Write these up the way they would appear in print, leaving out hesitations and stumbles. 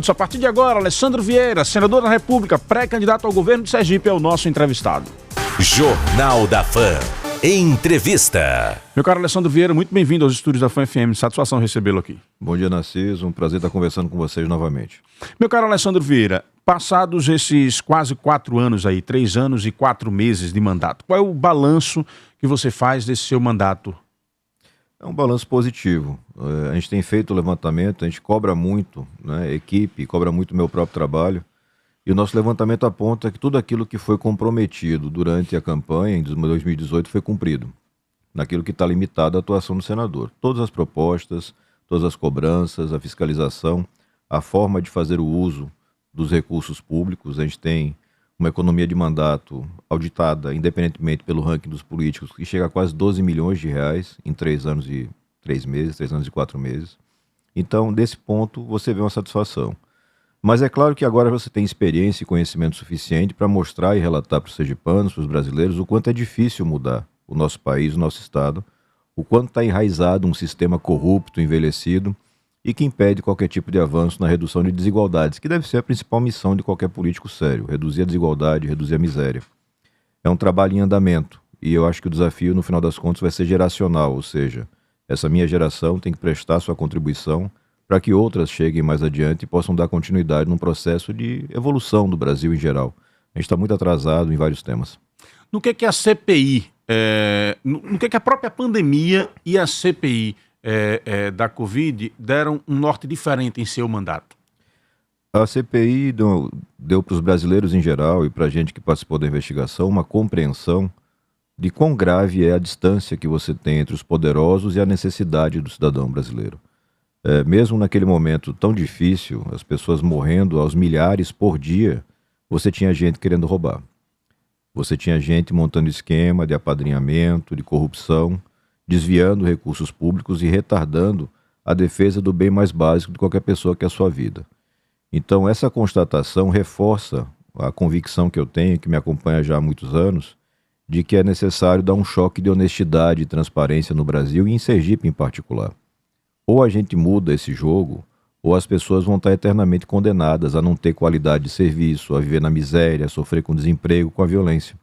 A partir de agora, Alessandro Vieira, senador da República, pré-candidato ao governo de Sergipe, é o nosso entrevistado. Jornal da Fã. Entrevista. Meu caro Alessandro Vieira, muito bem-vindo aos estúdios da Fã FM. Satisfação recebê-lo aqui. Bom dia, Narciso. Um prazer estar conversando com vocês novamente. Meu caro Alessandro Vieira, passados esses quase 4 anos aí, 3 anos e 4 meses de mandato, qual é o balanço que você faz desse seu mandato? É um balanço positivo. A gente tem feito o levantamento, a gente cobra muito, né, a equipe cobra muito o meu próprio trabalho, e o nosso levantamento aponta que tudo aquilo que foi comprometido durante a campanha em 2018 foi cumprido, naquilo que está limitado à atuação do senador. Todas as propostas, todas as cobranças, a fiscalização, a forma de fazer o uso dos recursos públicos. A gente tem uma economia de mandato auditada, independentemente pelo ranking dos políticos, que chega a quase 12 milhões de reais em 3 anos e 3 meses, 3 anos e 4 meses. Então, desse ponto, você vê uma satisfação. Mas é claro que agora você tem experiência e conhecimento suficiente para mostrar e relatar para os sergipanos, para os brasileiros, o quanto é difícil mudar o nosso país, o nosso estado, o quanto está enraizado um sistema corrupto, envelhecido, e que impede qualquer tipo de avanço na redução de desigualdades, que deve ser a principal missão de qualquer político sério: reduzir a desigualdade, reduzir a miséria. É um trabalho em andamento, e eu acho que o desafio, no final das contas, vai ser geracional, ou seja, essa minha geração tem que prestar sua contribuição para que outras cheguem mais adiante e possam dar continuidade num processo de evolução do Brasil em geral. A gente está muito atrasado em vários temas. No que a CPI, no que a própria pandemia e a CPI da Covid deram um norte diferente em seu mandato? A CPI deu para os brasileiros em geral e para a gente que participou da investigação uma compreensão de quão grave é a distância que você tem entre os poderosos e a necessidade do cidadão brasileiro. Mesmo naquele momento tão difícil, as pessoas morrendo aos milhares por dia, você tinha gente querendo roubar. Você tinha gente montando esquema de apadrinhamento, de corrupção, desviando recursos públicos e retardando a defesa do bem mais básico de qualquer pessoa, que é a sua vida. Então, essa constatação reforça a convicção que eu tenho, que me acompanha já há muitos anos, de que é necessário dar um choque de honestidade e transparência no Brasil e em Sergipe em particular. Ou a gente muda esse jogo, ou as pessoas vão estar eternamente condenadas a não ter qualidade de serviço, a viver na miséria, a sofrer com desemprego, com a violência.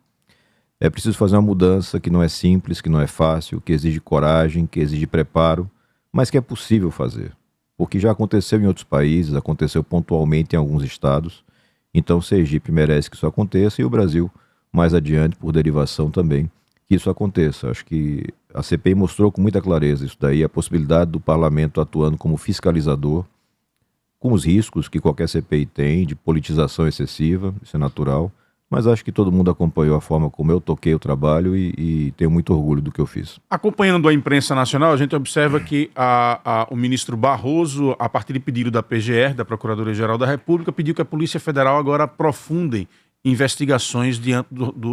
É preciso fazer uma mudança que não é simples, que não é fácil, que exige coragem, que exige preparo, mas que é possível fazer. Porque já aconteceu em outros países, aconteceu pontualmente em alguns estados. Então Sergipe merece que isso aconteça, e o Brasil, mais adiante, por derivação também, que isso aconteça. Acho que a CPI mostrou com muita clareza isso daí, a possibilidade do parlamento atuando como fiscalizador, com os riscos que qualquer CPI tem, de politização excessiva, isso é natural. Mas acho que todo mundo acompanhou a forma como eu toquei o trabalho e tenho muito orgulho do que eu fiz. Acompanhando a imprensa nacional, a gente observa que o ministro Barroso, a partir de pedido da PGR, da Procuradoria-Geral da República, pediu que a Polícia Federal agora aprofunde investigações diante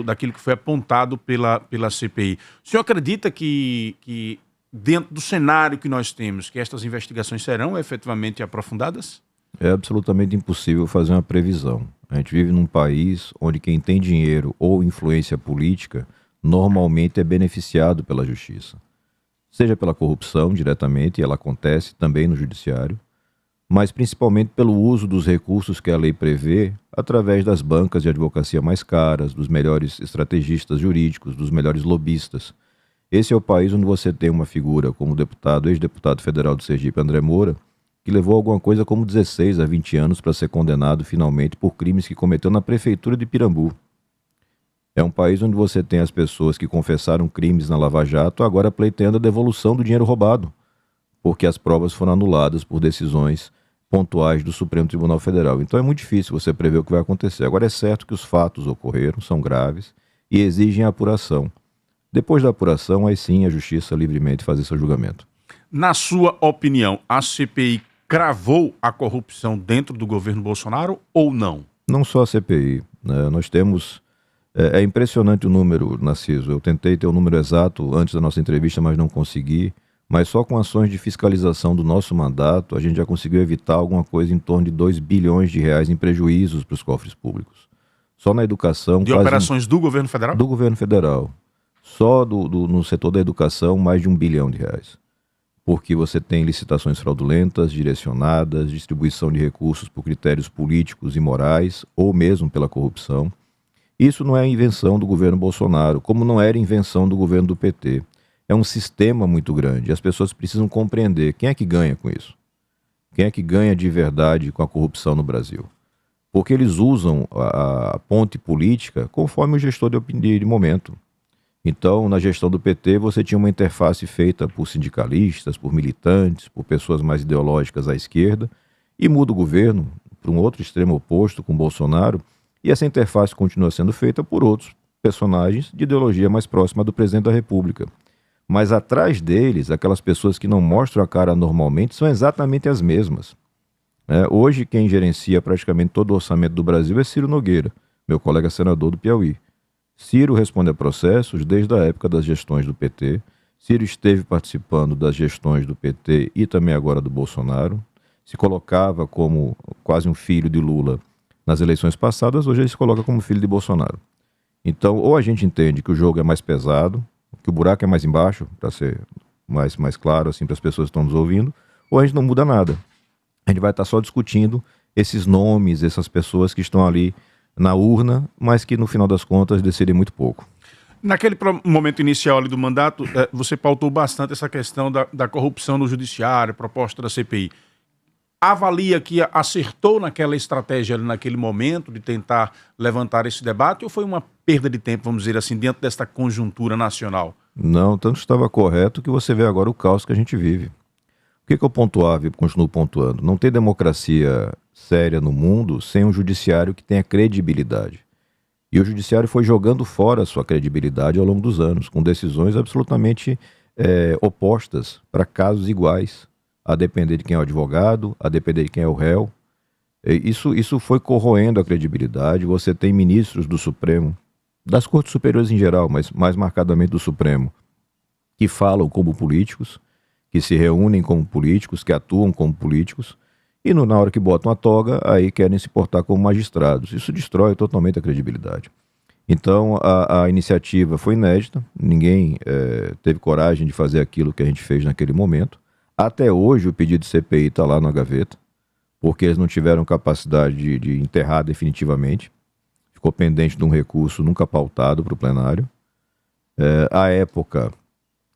daquilo que foi apontado pela CPI. O senhor acredita que dentro do cenário que nós temos, que estas investigações serão efetivamente aprofundadas? É absolutamente impossível fazer uma previsão. A gente vive num país onde quem tem dinheiro ou influência política normalmente é beneficiado pela justiça. Seja pela corrupção diretamente, e ela acontece também no judiciário, mas principalmente pelo uso dos recursos que a lei prevê através das bancas de advocacia mais caras, dos melhores estrategistas jurídicos, dos melhores lobistas. Esse é o país onde você tem uma figura como o deputado, ex-deputado federal do Sergipe, André Moura, que levou alguma coisa como 16 a 20 anos para ser condenado finalmente por crimes que cometeu na prefeitura de Pirambu. É um país onde você tem as pessoas que confessaram crimes na Lava Jato agora pleiteando a devolução do dinheiro roubado, porque as provas foram anuladas por decisões pontuais do Supremo Tribunal Federal. Então é muito difícil você prever o que vai acontecer. Agora é certo que os fatos ocorreram, são graves e exigem a apuração. Depois da apuração, aí sim a justiça livremente faz seu julgamento. Na sua opinião, a CPI cravou a corrupção dentro do governo Bolsonaro ou não? Não só a CPI, né? Nós temos... É impressionante o número, Narciso. Eu tentei ter o número exato antes da nossa entrevista, mas não consegui. Mas só com ações de fiscalização do nosso mandato, a gente já conseguiu evitar alguma coisa em torno de 2 bilhões de reais em prejuízos para os cofres públicos. Só na educação... De operações do governo federal? Do governo federal. Só no setor da educação, mais de 1 bilhão de reais. porque você tem licitações fraudulentas, direcionadas, distribuição de recursos por critérios políticos e morais, ou mesmo pela corrupção. Isso não é invenção do governo Bolsonaro, como não era invenção do governo do PT. É um sistema muito grande. As pessoas precisam compreender quem é que ganha com isso. Quem é que ganha de verdade com a corrupção no Brasil? Porque eles usam a ponte política conforme o gestor de momento. Então, na gestão do PT, você tinha uma interface feita por sindicalistas, por militantes, por pessoas mais ideológicas à esquerda, e muda o governo para um outro extremo oposto, com Bolsonaro, e essa interface continua sendo feita por outros personagens de ideologia mais próxima do presidente da República. Mas atrás deles, aquelas pessoas que não mostram a cara normalmente são exatamente as mesmas. Hoje, quem gerencia praticamente todo o orçamento do Brasil é Ciro Nogueira, meu colega senador do Piauí. Ciro responde a processos desde a época das gestões do PT. Ciro esteve participando das gestões do PT e também agora do Bolsonaro. Se colocava como quase um filho de Lula nas eleições passadas, hoje ele se coloca como filho de Bolsonaro. Então, ou a gente entende que o jogo é mais pesado, que o buraco é mais embaixo, para ser mais claro assim para as pessoas que estão nos ouvindo, ou a gente não muda nada. A gente vai estar só discutindo esses nomes, essas pessoas que estão ali na urna, mas que no final das contas decidem muito pouco. Naquele momento inicial ali do mandato, você pautou bastante essa questão da corrupção no judiciário, proposta da CPI. Avalia que acertou naquela estratégia ali naquele momento de tentar levantar esse debate ou foi uma perda de tempo, vamos dizer assim, dentro desta conjuntura nacional? Não, tanto estava correto que você vê agora o caos que a gente vive. O que eu pontuava e continuo pontuando? Não tem democracia séria no mundo sem um judiciário que tenha credibilidade. E o judiciário foi jogando fora a sua credibilidade ao longo dos anos, com decisões absolutamente opostas para casos iguais, a depender de quem é o advogado, a depender de quem é o réu. Isso foi corroendo a credibilidade. Você tem ministros do Supremo, das Cortes Superiores em geral, mas mais marcadamente do Supremo, que falam como políticos, que se reúnem como políticos, que atuam como políticos, e na hora que botam a toga, aí querem se portar como magistrados. Isso destrói totalmente a credibilidade. Então, a iniciativa foi inédita, ninguém teve coragem de fazer aquilo que a gente fez naquele momento. Até hoje, o pedido de CPI está lá na gaveta, porque eles não tiveram capacidade de enterrar definitivamente. Ficou pendente de um recurso nunca pautado para o plenário. À época,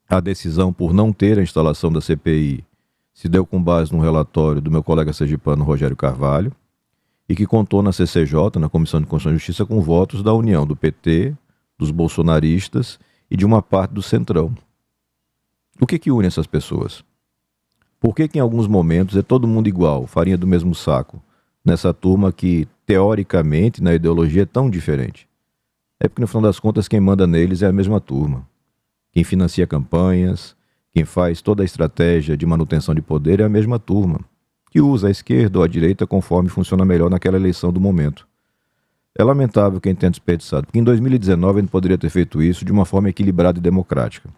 a decisão por não ter a instalação da CPI se deu com base num relatório do meu colega sergipano Rogério Carvalho e que contou na CCJ, na Comissão de Constituição e Justiça, com votos da União, do PT, dos bolsonaristas e de uma parte do Centrão. O que une essas pessoas? Por que em alguns momentos é todo mundo igual, farinha do mesmo saco, nessa turma que, teoricamente, na ideologia é tão diferente? É porque, no final das contas, quem manda neles é a mesma turma. Quem financia campanhas, quem faz toda a estratégia de manutenção de poder é a mesma turma, que usa a esquerda ou a direita conforme funciona melhor naquela eleição do momento. É lamentável quem tenha desperdiçado, porque em 2019 a gente poderia ter feito isso de uma forma equilibrada e democrática.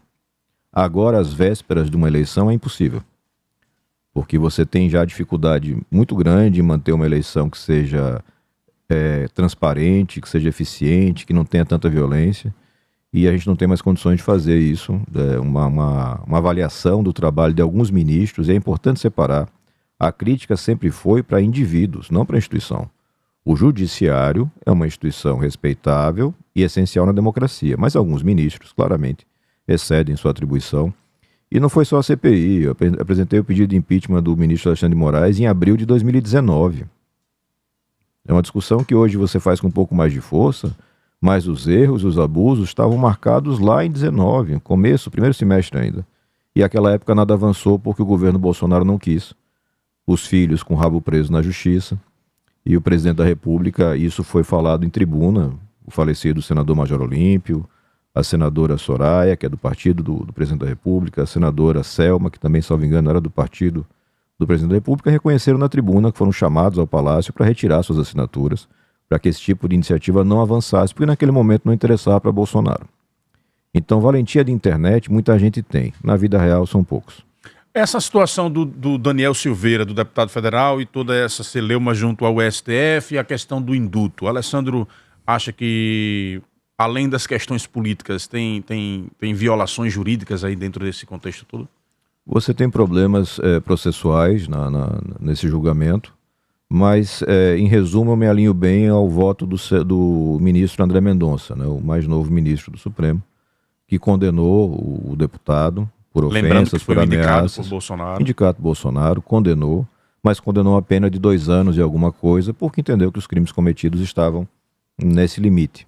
Agora, às vésperas de uma eleição, é impossível. Porque você tem já dificuldade muito grande em manter uma eleição que seja transparente, que seja eficiente, que não tenha tanta violência. E a gente não tem mais condições de fazer isso. Uma avaliação do trabalho de alguns ministros, e é importante separar. A crítica sempre foi para indivíduos, não para a instituição. O judiciário é uma instituição respeitável e essencial na democracia, mas alguns ministros, claramente, excedem sua atribuição. E não foi só a CPI. Eu apresentei o pedido de impeachment do ministro Alexandre de Moraes em abril de 2019. É uma discussão que hoje você faz com um pouco mais de força, mas os erros, os abusos estavam marcados lá em 19, começo, primeiro semestre ainda. E aquela época nada avançou porque o governo Bolsonaro não quis. Os filhos com o rabo preso na justiça. E o presidente da República, isso foi falado em tribuna, o falecido senador Major Olímpio, a senadora Soraya, que é do partido do presidente da República, a senadora Selma, que também, salvo engano, era do partido do presidente da República, reconheceram na tribuna que foram chamados ao Palácio para retirar suas assinaturas, para que esse tipo de iniciativa não avançasse, porque naquele momento não interessava para Bolsonaro. Então, valentia de internet, muita gente tem. Na vida real, são poucos. Essa situação do Daniel Silveira, do deputado federal, e toda essa celeuma junto ao STF e a questão do indulto. O Alessandro acha que, além das questões políticas, tem violações jurídicas aí dentro desse contexto todo? Você tem problemas processuais nesse julgamento, mas, em resumo, eu me alinho bem ao voto do ministro André Mendonça, né, o mais novo ministro do Supremo, que condenou o deputado por ofensas, por ameaças. Por Bolsonaro. Indicado por Bolsonaro, condenou, mas condenou a pena de 2 anos e alguma coisa, porque entendeu que os crimes cometidos estavam nesse limite.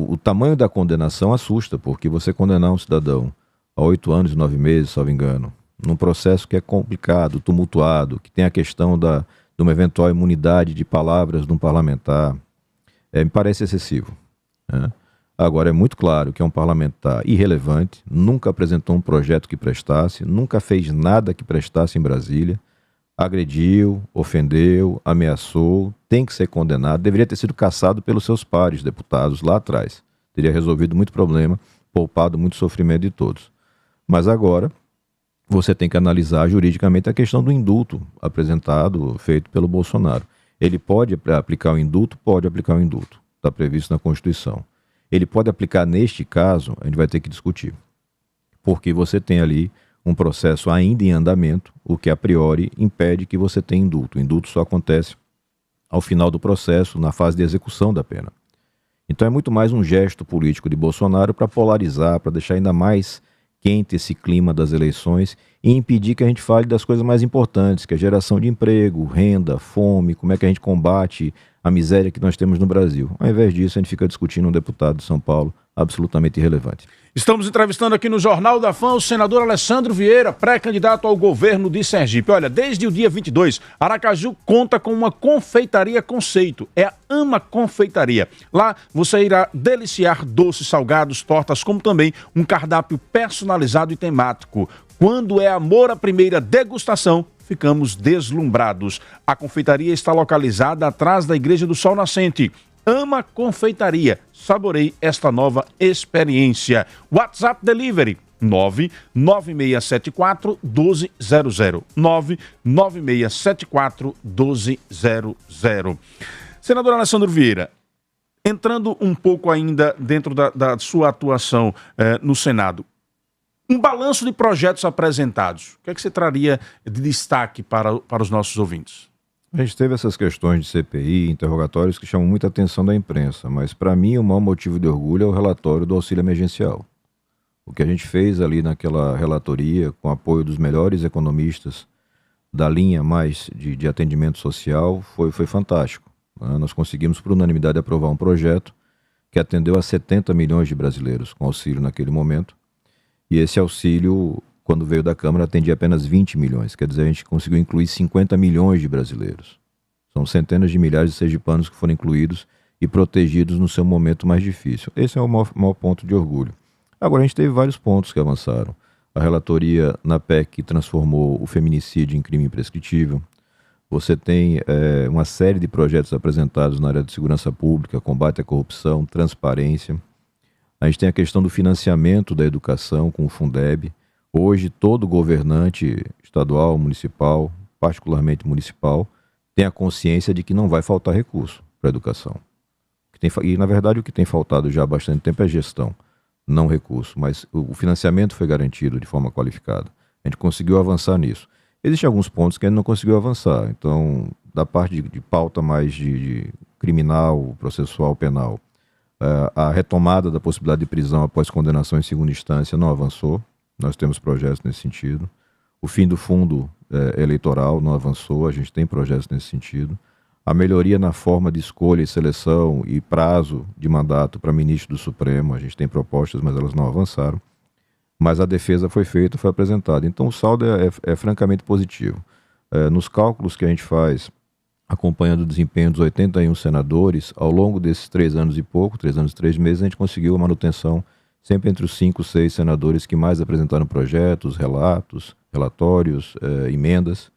O tamanho da condenação assusta, porque você condenar um cidadão a 8 anos e 9 meses, salvo engano, num processo que é complicado, tumultuado, que tem a questão de uma eventual imunidade de palavras de um parlamentar, me parece excessivo, né? Agora, é muito claro que é um parlamentar irrelevante, nunca apresentou um projeto que prestasse, nunca fez nada que prestasse em Brasília, agrediu, ofendeu, ameaçou, tem que ser condenado, deveria ter sido cassado pelos seus pares deputados lá atrás. Teria resolvido muito problema, poupado muito sofrimento de todos. Mas agora, você tem que analisar juridicamente a questão do indulto apresentado, feito pelo Bolsonaro. Ele pode aplicar o indulto? Pode aplicar o indulto. Está previsto na Constituição. Ele pode aplicar neste caso, a gente vai ter que discutir. Porque você tem ali um processo ainda em andamento, o que a priori impede que você tenha indulto. O indulto só acontece ao final do processo, na fase de execução da pena. Então é muito mais um gesto político de Bolsonaro para polarizar, para deixar ainda mais quente esse clima das eleições e impedir que a gente fale das coisas mais importantes, que é a geração de emprego, renda, fome, como é que a gente combate a miséria que nós temos no Brasil. Ao invés disso, a gente fica discutindo um deputado de São Paulo absolutamente irrelevante. Estamos entrevistando aqui no Jornal da Fã o senador Alessandro Vieira, pré-candidato ao governo de Sergipe. Olha, desde o dia 22, Aracaju conta com uma confeitaria conceito. É a Ama Confeitaria. Lá você irá deliciar doces, salgados, tortas, como também um cardápio personalizado e temático. Quando é amor à primeira degustação, ficamos deslumbrados. A confeitaria está localizada atrás da Igreja do Sol Nascente. Ama Confeitaria. Saborei esta nova experiência. WhatsApp Delivery 99674-1200. 99674-1200. Senador Alessandro Vieira, entrando um pouco ainda dentro da sua atuação no Senado, um balanço de projetos apresentados. O que é que você traria de destaque para os nossos ouvintes? A gente teve essas questões de CPI, interrogatórios que chamam muita atenção da imprensa, mas para mim o maior motivo de orgulho é o relatório do auxílio emergencial. O que a gente fez ali naquela relatoria, com apoio dos melhores economistas da linha mais de atendimento social, foi fantástico, né? Nós conseguimos por unanimidade aprovar um projeto que atendeu a 70 milhões de brasileiros com auxílio naquele momento, e esse auxílio, quando veio da Câmara, atendia apenas 20 milhões. Quer dizer, a gente conseguiu incluir 50 milhões de brasileiros. São centenas de milhares de sergipanos que foram incluídos e protegidos no seu momento mais difícil. Esse é o maior ponto de orgulho. Agora, a gente teve vários pontos que avançaram. A relatoria na PEC que transformou o feminicídio em crime imprescritível. Você tem uma série de projetos apresentados na área de segurança pública, combate à corrupção, transparência. A gente tem a questão do financiamento da educação com o Fundeb. Hoje, todo governante estadual, municipal, particularmente municipal, tem a consciência de que não vai faltar recurso para a educação. E, na verdade, o que tem faltado já há bastante tempo é gestão, não recurso. Mas o financiamento foi garantido de forma qualificada. A gente conseguiu avançar nisso. Existem alguns pontos que a gente não conseguiu avançar. Então, da parte de pauta mais de criminal, processual, penal, a retomada da possibilidade de prisão após condenação em segunda instância não avançou. Nós temos projetos nesse sentido. O fim do fundo eleitoral não avançou, a gente tem projetos nesse sentido. A melhoria na forma de escolha e seleção e prazo de mandato para ministro do Supremo, a gente tem propostas, mas elas não avançaram. Mas a defesa foi feita, foi apresentada. Então o saldo é francamente positivo. Nos cálculos que a gente faz, acompanhando o desempenho dos 81 senadores, ao longo desses 3 anos e pouco, 3 anos e 3 meses, a gente conseguiu a manutenção sempre entre os 5, 6 senadores que mais apresentaram projetos, relatos, relatórios, emendas,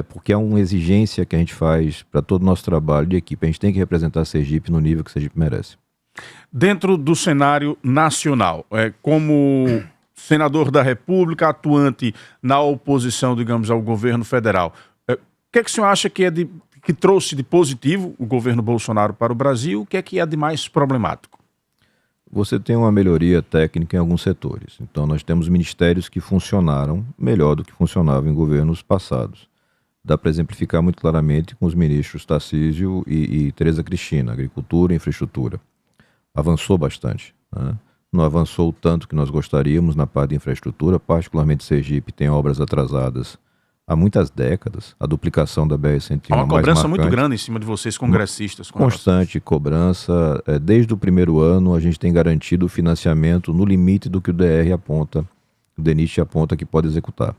porque é uma exigência que a gente faz para todo o nosso trabalho de equipe. A gente tem que representar Sergipe no nível que Sergipe merece. Dentro do cenário nacional, como senador da República, atuante na oposição, digamos, ao governo federal, o que é que o senhor acha que trouxe de positivo o governo Bolsonaro para o Brasil? O que é de mais problemático? você tem uma melhoria técnica em alguns setores. Então, nós temos ministérios que funcionaram melhor do que funcionavam em governos passados. Dá para exemplificar muito claramente com os ministros Tarcísio e Tereza Cristina, Agricultura e Infraestrutura. Avançou bastante, né? Não avançou o tanto que nós gostaríamos na parte de infraestrutura, particularmente Sergipe tem obras atrasadas há muitas décadas, a duplicação da BR-101 Há uma mais cobrança marcante. muito grande em cima de vocês, congressistas. Constante cobrança. Desde o primeiro ano, a gente tem garantido o financiamento no limite do que o DR aponta, o DENIT aponta que pode executar.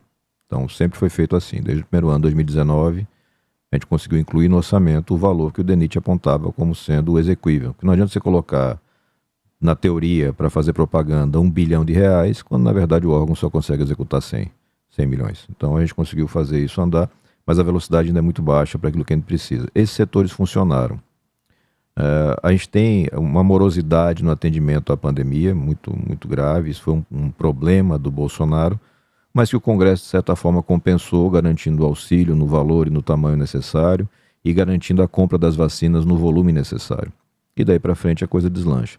Então, sempre foi feito assim. Desde o primeiro ano, 2019, a gente conseguiu incluir no orçamento o valor que o DENIT apontava como sendo o exequível. Porque não adianta você colocar, na teoria, para fazer propaganda, R$1 bilhão, quando, na verdade, o órgão só consegue executar 100 milhões. Então, a gente conseguiu fazer isso andar, mas a velocidade ainda é muito baixa para aquilo que a gente precisa. Esses setores funcionaram. A gente tem uma morosidade no atendimento à pandemia, muito, muito grave. Isso foi um problema do Bolsonaro, mas que o Congresso, de certa forma, compensou, garantindo o auxílio no valor e no tamanho necessário e garantindo a compra das vacinas no volume necessário. E daí para frente a coisa deslancha.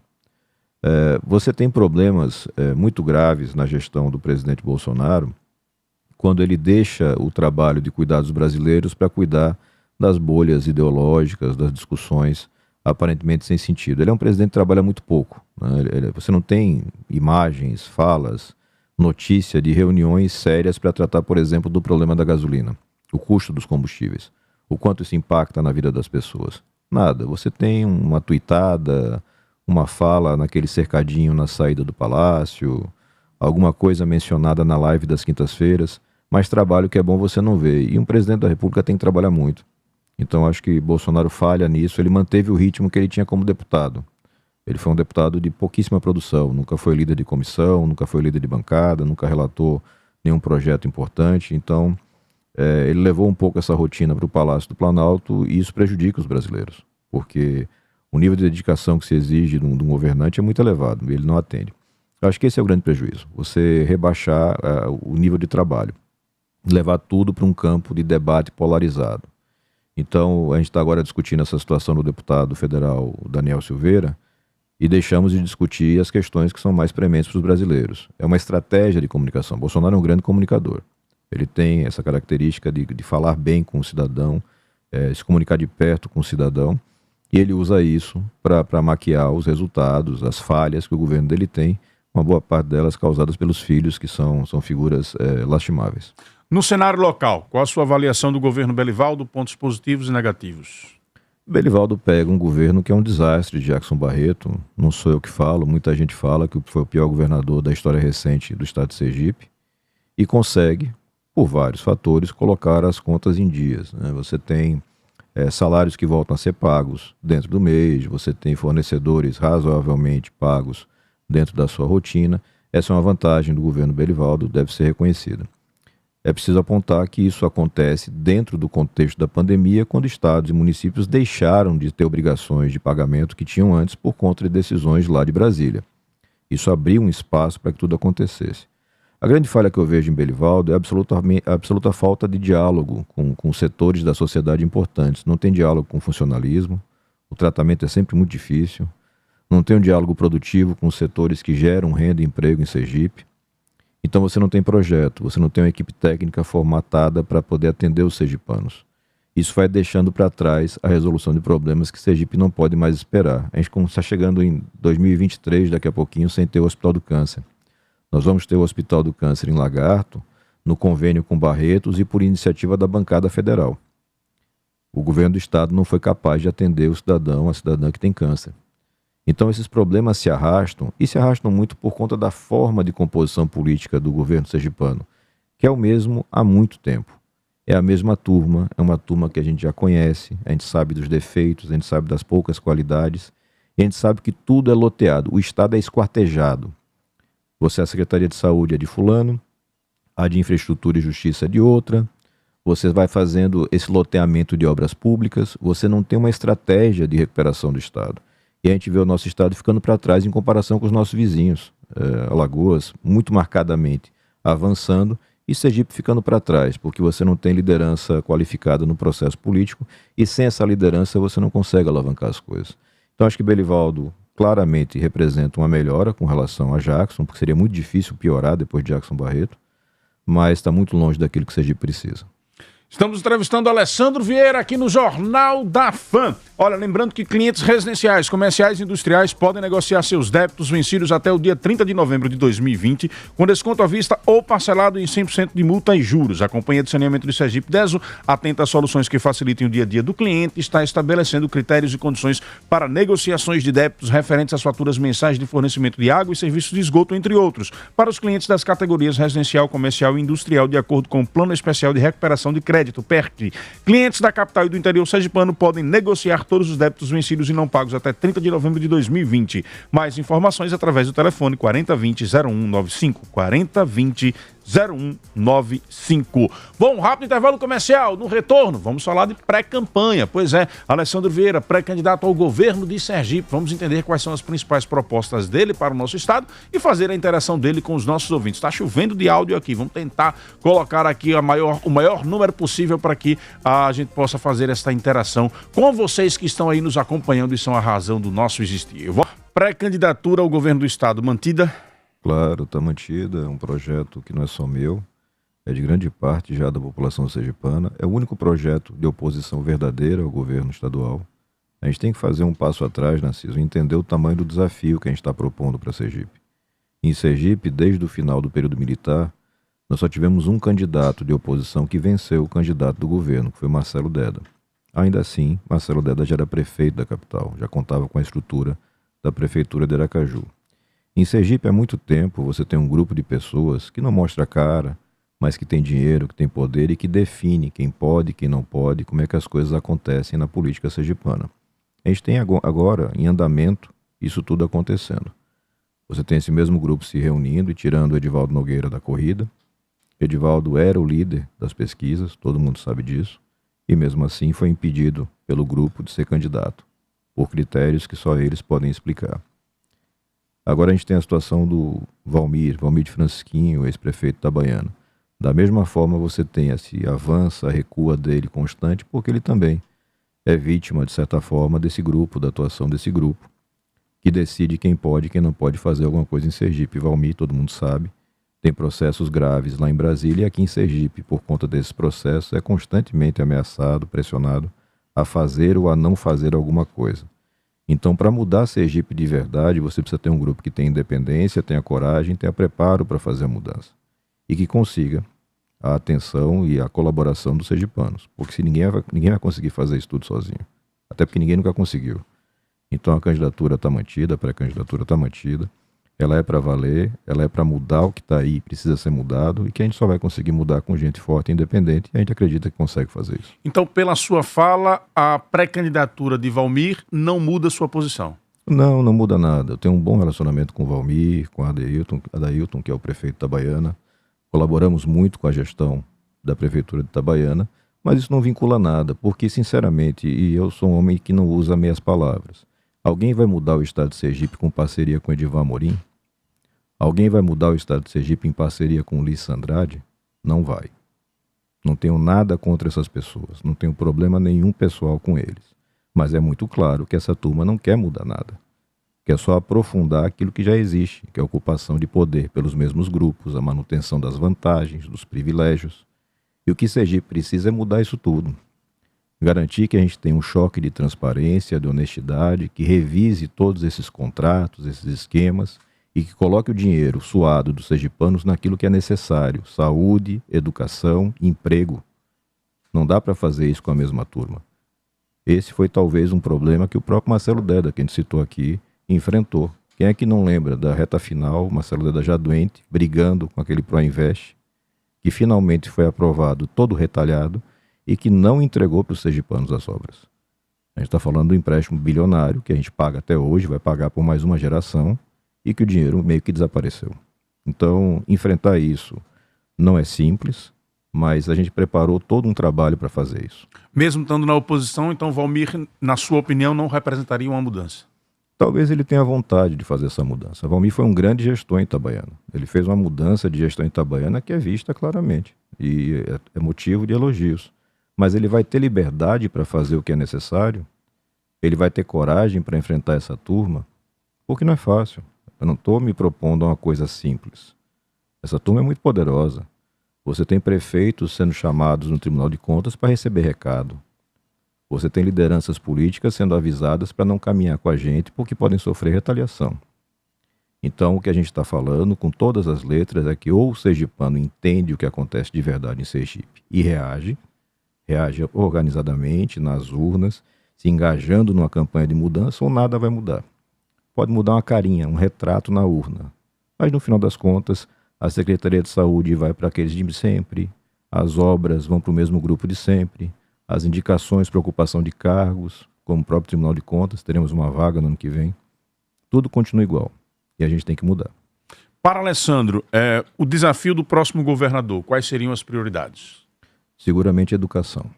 Você tem problemas muito graves na gestão do presidente Bolsonaro, quando ele deixa o trabalho de cuidar dos brasileiros para cuidar das bolhas ideológicas, das discussões aparentemente sem sentido. Ele é um presidente que trabalha muito pouco, né? Você não tem imagens, falas, notícia de reuniões sérias para tratar, por exemplo, do problema da gasolina, o custo dos combustíveis, o quanto isso impacta na vida das pessoas. Nada. Você tem uma tuitada, uma fala naquele cercadinho na saída do palácio, alguma coisa mencionada na live das quintas-feiras, mas trabalho que é bom você não vê. E um presidente da República tem que trabalhar muito. Então acho que Bolsonaro falha nisso. Ele manteve o ritmo que ele tinha como deputado. Ele foi um deputado de pouquíssima produção, nunca foi líder de comissão, nunca foi líder de bancada, nunca relatou nenhum projeto importante. Então ele levou um pouco essa rotina para o Palácio do Planalto e isso prejudica os brasileiros, porque o nível de dedicação que se exige de um governante é muito elevado e ele não atende. Eu acho que esse é o grande prejuízo, você rebaixar o nível de trabalho, levar tudo para um campo de debate polarizado. Então, a gente está agora discutindo essa situação do deputado federal Daniel Silveira e deixamos de discutir as questões que são mais prementes para os brasileiros. É uma estratégia de comunicação. Bolsonaro é um grande comunicador. Ele tem essa característica de falar bem com o cidadão, se comunicar de perto com o cidadão, e ele usa isso para maquiar os resultados, as falhas que o governo dele tem, uma boa parte delas causadas pelos filhos, que são figuras lastimáveis. No cenário local, qual a sua avaliação do governo Belivaldo, pontos positivos e negativos? Belivaldo pega um governo que é um desastre de Jackson Barreto, não sou eu que falo, muita gente fala que foi o pior governador da história recente do estado de Sergipe, e consegue, por vários fatores, colocar as contas em dias, né? Você tem salários que voltam a ser pagos dentro do mês, você tem fornecedores razoavelmente pagos dentro da sua rotina. Essa é uma vantagem do governo Belivaldo, deve ser reconhecida. É preciso apontar que isso acontece dentro do contexto da pandemia, quando estados e municípios deixaram de ter obrigações de pagamento que tinham antes por conta de decisões lá de Brasília. Isso abriu um espaço para que tudo acontecesse. A grande falha que eu vejo em Belivaldo é a absoluta falta de diálogo com setores da sociedade importantes. Não tem diálogo com o funcionalismo, o tratamento é sempre muito difícil, não tem um diálogo produtivo com os setores que geram renda e emprego em Sergipe. Então você não tem projeto, você não tem uma equipe técnica formatada para poder atender os sergipanos. Isso vai deixando para trás a resolução de problemas que Sergipe não pode mais esperar. A gente está chegando em 2023, daqui a pouquinho, sem ter o Hospital do Câncer. Nós vamos ter o Hospital do Câncer em Lagarto, no convênio com Barretos e por iniciativa da bancada federal. O governo do estado não foi capaz de atender o cidadão, a cidadã que tem câncer. Então esses problemas se arrastam, e se arrastam muito por conta da forma de composição política do governo sergipano, que é o mesmo há muito tempo. É a mesma turma, é uma turma que a gente já conhece, a gente sabe dos defeitos, a gente sabe das poucas qualidades, e a gente sabe que tudo é loteado, o estado é esquartejado. Você, a Secretaria de Saúde é de fulano, a de Infraestrutura e Justiça é de outra, você vai fazendo esse loteamento de obras públicas, você não tem uma estratégia de recuperação do estado. E a gente vê o nosso estado ficando para trás em comparação com os nossos vizinhos. Alagoas, muito marcadamente, avançando, e Sergipe ficando para trás, porque você não tem liderança qualificada no processo político, e sem essa liderança você não consegue alavancar as coisas. Então acho que Belivaldo claramente representam uma melhora com relação a Jackson, porque seria muito difícil piorar depois de Jackson Barreto, mas está muito longe daquilo que Sergipe precisa. Estamos entrevistando Alessandro Vieira aqui no Jornal da Fã. Olha, lembrando que clientes residenciais, comerciais e industriais podem negociar seus débitos vencidos até o dia 30 de novembro de 2020, com desconto à vista ou parcelado em 100% de multa e juros. A Companhia de Saneamento de Sergipe, DESO, atenta às soluções que facilitem o dia a dia do cliente, está estabelecendo critérios e condições para negociações de débitos referentes às faturas mensais de fornecimento de água e serviços de esgoto, entre outros, para os clientes das categorias residencial, comercial e industrial, de acordo com o Plano Especial de Recuperação de Crédito, PERC. Clientes da capital e do interior sergipano podem negociar todos os débitos vencidos e não pagos até 30 de novembro de 2020. Mais informações através do telefone 4020-0195, 4020-0195. Bom, rápido intervalo comercial. No retorno, vamos falar de pré-campanha. Pois é, Alessandro Vieira, pré-candidato ao governo de Sergipe. Vamos entender quais são as principais propostas dele para o nosso estado e fazer a interação dele com os nossos ouvintes. Está chovendo de áudio aqui. Vamos tentar colocar aqui o maior número possível para que a gente possa fazer esta interação com vocês que estão aí nos acompanhando e são a razão do nosso existir. Pré-candidatura ao governo do estado mantida? Claro, está mantida, é um projeto que não é só meu, é de grande parte já da população sergipana, é o único projeto de oposição verdadeira ao governo estadual. A gente tem que fazer um passo atrás, Narciso, e entender o tamanho do desafio que a gente está propondo para Sergipe. Em Sergipe, desde o final do período militar, nós só tivemos um candidato de oposição que venceu o candidato do governo, que foi Marcelo Deda. Ainda assim, Marcelo Deda já era prefeito da capital, já contava com a estrutura da prefeitura de Aracaju. Em Sergipe, há muito tempo, você tem um grupo de pessoas que não mostra a cara, mas que tem dinheiro, que tem poder e que define quem pode, quem não pode, como é que as coisas acontecem na política sergipana. A gente tem agora, em andamento, isso tudo acontecendo. Você tem esse mesmo grupo se reunindo e tirando o Edivaldo Nogueira da corrida. Edivaldo era o líder das pesquisas, todo mundo sabe disso, e mesmo assim foi impedido pelo grupo de ser candidato, por critérios que só eles podem explicar. Agora a gente tem a situação do Valmir de Francisquinho, ex-prefeito da Itabaiana. Da mesma forma você tem esse avança, recua dele constante, porque ele também é vítima, de certa forma, desse grupo, da atuação desse grupo, que decide quem pode e quem não pode fazer alguma coisa em Sergipe. Valmir, todo mundo sabe, tem processos graves lá em Brasília e aqui em Sergipe, por conta desses processos, é constantemente ameaçado, pressionado a fazer ou a não fazer alguma coisa. Então, para mudar Sergipe de verdade, você precisa ter um grupo que tenha independência, tenha coragem, tenha preparo para fazer a mudança. E que consiga a atenção e a colaboração dos sergipanos. Porque se ninguém vai conseguir fazer isso tudo sozinho. Até porque ninguém nunca conseguiu. Então a candidatura está mantida, a pré-candidatura está mantida. Ela é para valer, ela é para mudar o que está aí, precisa ser mudado, e que a gente só vai conseguir mudar com gente forte e independente, e a gente acredita que consegue fazer isso. Então, pela sua fala, a pré-candidatura de Valmir não muda sua posição? Não, não muda nada. Eu tenho um bom relacionamento com o Valmir, com a Adailton, que é o prefeito de Itabaiana. Colaboramos muito com a gestão da prefeitura de Itabaiana, mas isso não vincula nada, porque, sinceramente, e eu sou um homem que não usa meias palavras, alguém vai mudar o estado de Sergipe com parceria com Edivar Amorim? Alguém vai mudar o estado de Sergipe em parceria com Ulisses Andrade? Não vai. Não tenho nada contra essas pessoas, não tenho problema nenhum pessoal com eles. Mas é muito claro que essa turma não quer mudar nada. Quer só aprofundar aquilo que já existe, que é a ocupação de poder pelos mesmos grupos, a manutenção das vantagens, dos privilégios. E o que Sergipe precisa é mudar isso tudo. Garantir que a gente tenha um choque de transparência, de honestidade, que revise todos esses contratos, esses esquemas, e que coloque o dinheiro suado dos sergipanos naquilo que é necessário: saúde, educação, emprego. Não dá para fazer isso com a mesma turma. Esse foi talvez um problema que o próprio Marcelo Deda, que a gente citou aqui, enfrentou. Quem é que não lembra da reta final, Marcelo Deda já doente, brigando com aquele Proinvest, que finalmente foi aprovado todo retalhado e que não entregou para os sergipanos as obras. A gente está falando do empréstimo bilionário, que a gente paga até hoje, vai pagar por mais uma geração, e que o dinheiro meio que desapareceu. Então, enfrentar isso não é simples, mas a gente preparou todo um trabalho para fazer isso. Mesmo estando na oposição, então Valmir, na sua opinião, não representaria uma mudança? Talvez ele tenha vontade de fazer essa mudança. Valmir foi um grande gestor em Itabaiana. Ele fez uma mudança de gestão em Itabaiana que é vista claramente, e é motivo de elogios. Mas ele vai ter liberdade para fazer o que é necessário? Ele vai ter coragem para enfrentar essa turma? Porque não é fácil. Eu não estou me propondo a uma coisa simples. Essa turma é muito poderosa. Você tem prefeitos sendo chamados no Tribunal de Contas para receber recado. Você tem lideranças políticas sendo avisadas para não caminhar com a gente porque podem sofrer retaliação. Então, o que a gente está falando, com todas as letras, é que ou o sergipano entende o que acontece de verdade em Sergipe e reage organizadamente nas urnas, se engajando numa campanha de mudança, ou nada vai mudar. Pode mudar uma carinha, um retrato na urna. Mas, no final das contas, a Secretaria de Saúde vai para aqueles de sempre, as obras vão para o mesmo grupo de sempre, as indicações para ocupação de cargos, como o próprio Tribunal de Contas, teremos uma vaga no ano que vem, tudo continua igual. E a gente tem que mudar. Para Alessandro, o desafio do próximo governador, quais seriam as prioridades? Seguramente educação.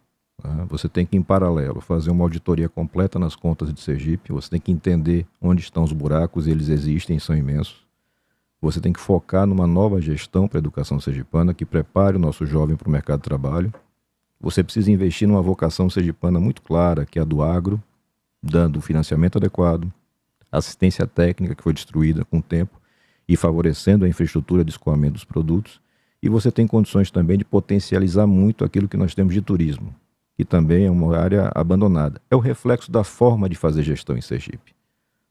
Você tem que, em paralelo, fazer uma auditoria completa nas contas de Sergipe, você tem que entender onde estão os buracos, e eles existem, são imensos. Você tem que focar numa nova gestão para a educação sergipana, que prepare o nosso jovem para o mercado de trabalho. Você precisa investir numa vocação sergipana muito clara, que é a do agro, dando financiamento adequado, assistência técnica que foi destruída com o tempo e favorecendo a infraestrutura de escoamento dos produtos. E você tem condições também de potencializar muito aquilo que nós temos de turismo, que também é uma área abandonada. É o reflexo da forma de fazer gestão em Sergipe.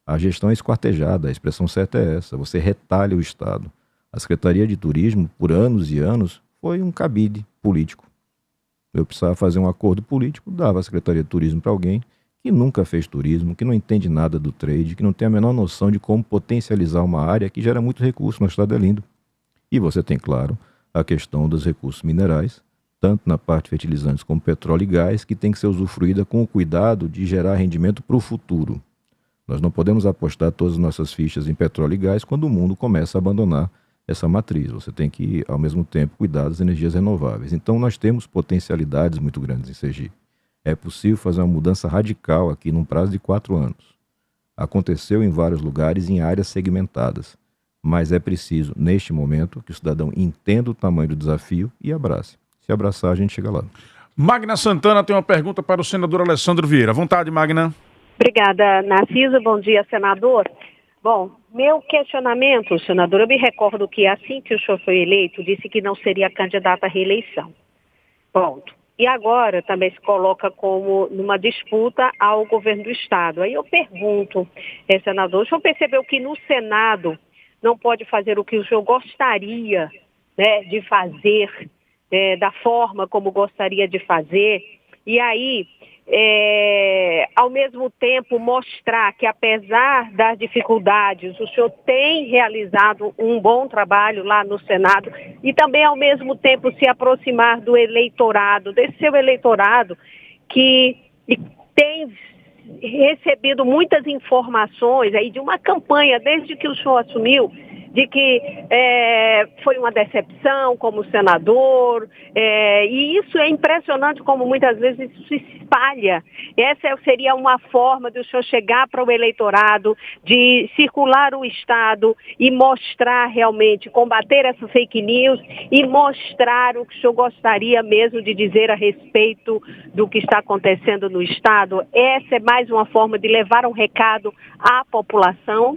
A gestão é esquartejada, a expressão certa é essa, você retalha o Estado. A Secretaria de Turismo, por anos e anos, foi um cabide político. Eu precisava fazer um acordo político, dava a Secretaria de Turismo para alguém que nunca fez turismo, que não entende nada do trade, que não tem a menor noção de como potencializar uma área que gera muito recurso no estado é lindo. E você tem, claro, a questão dos recursos minerais, tanto na parte de fertilizantes como petróleo e gás, que tem que ser usufruída com o cuidado de gerar rendimento para o futuro. Nós não podemos apostar todas as nossas fichas em petróleo e gás quando o mundo começa a abandonar essa matriz. Você tem que, ao mesmo tempo, cuidar das energias renováveis. Então, nós temos potencialidades muito grandes em Sergipe. É possível fazer uma mudança radical aqui num prazo de 4 anos. Aconteceu em vários lugares, em áreas segmentadas. Mas é preciso, neste momento, que o cidadão entenda o tamanho do desafio e abrace. Se abraçar, a gente chega lá. Magna Santana tem uma pergunta para o senador Alessandro Vieira. À vontade, Magna. Obrigada, Narciso. Bom dia, senador. Bom, meu questionamento, senador, eu me recordo que assim que o senhor foi eleito, disse que não seria candidato à reeleição. Ponto. E agora também se coloca como numa disputa ao governo do Estado. Aí eu pergunto, senador, o senhor percebeu que no Senado não pode fazer o que o senhor gostaria, né, de fazer, da forma como gostaria de fazer, e aí, ao mesmo tempo, mostrar que apesar das dificuldades, o senhor tem realizado um bom trabalho lá no Senado e também, ao mesmo tempo, se aproximar do eleitorado, desse seu eleitorado que tem recebido muitas informações aí de uma campanha, desde que o senhor assumiu, de que foi uma decepção como senador, e isso é impressionante como muitas vezes isso se espalha. Essa seria uma forma de o senhor chegar para o eleitorado, de circular o Estado e mostrar realmente, combater essa fake news e mostrar o que o senhor gostaria mesmo de dizer a respeito do que está acontecendo no Estado. Essa é mais uma forma de levar um recado à população.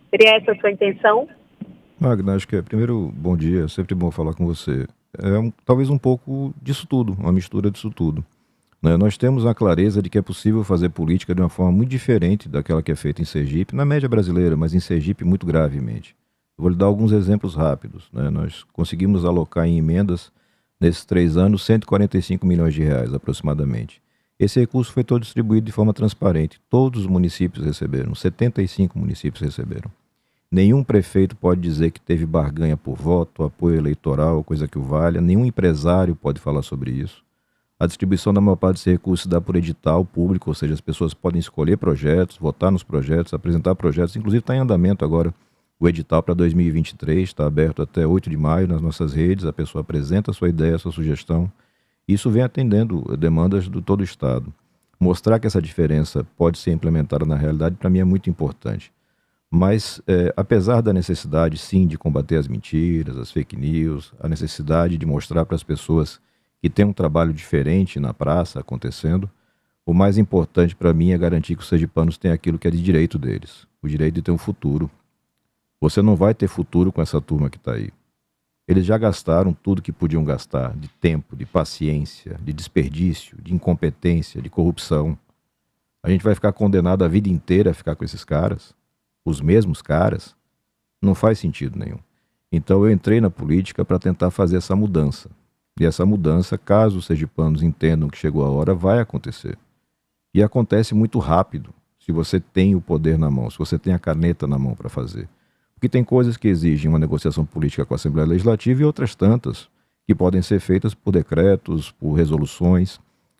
Seria essa a sua intenção? Magna, acho que primeiro, bom dia, é sempre bom falar com você. Talvez um pouco disso tudo, uma mistura disso tudo. Né? Nós temos a clareza de que é possível fazer política de uma forma muito diferente daquela que é feita em Sergipe, na média brasileira, mas em Sergipe muito gravemente. Eu vou lhe dar alguns exemplos rápidos. Né? Nós conseguimos alocar em emendas, nesses 3 anos, 145 milhões de reais aproximadamente. Esse recurso foi todo distribuído de forma transparente. Todos os municípios receberam, 75 municípios receberam. Nenhum prefeito pode dizer que teve barganha por voto, apoio eleitoral, coisa que o valha. Nenhum empresário pode falar sobre isso. A distribuição da maior parte desse recurso se dá por edital público, ou seja, as pessoas podem escolher projetos, votar nos projetos, apresentar projetos. Inclusive está em andamento agora o edital para 2023, está aberto até 8 de maio nas nossas redes. A pessoa apresenta a sua ideia, a sua sugestão. Isso vem atendendo demandas do todo o Estado. Mostrar que essa diferença pode ser implementada na realidade, para mim, é muito importante. Mas, apesar da necessidade, sim, de combater as mentiras, as fake news, a necessidade de mostrar para as pessoas que tem um trabalho diferente na praça acontecendo, O mais importante para mim é garantir que os sergipanos têm aquilo que é de direito deles, o direito de ter um futuro. Você não vai ter futuro com essa turma que está aí. Eles já gastaram tudo que podiam gastar, de tempo, de paciência, de desperdício, de incompetência, de corrupção. A gente vai ficar condenado a vida inteira a ficar com esses caras, os mesmos caras? Não faz sentido nenhum. Então eu entrei na política para tentar fazer essa mudança. E essa mudança, caso os sergipanos entendam que chegou a hora, vai acontecer. E acontece muito rápido, se você tem o poder na mão, se você tem a caneta na mão para fazer. Porque tem coisas que exigem uma negociação política com a Assembleia Legislativa e outras tantas que podem ser feitas por decretos, por resoluções.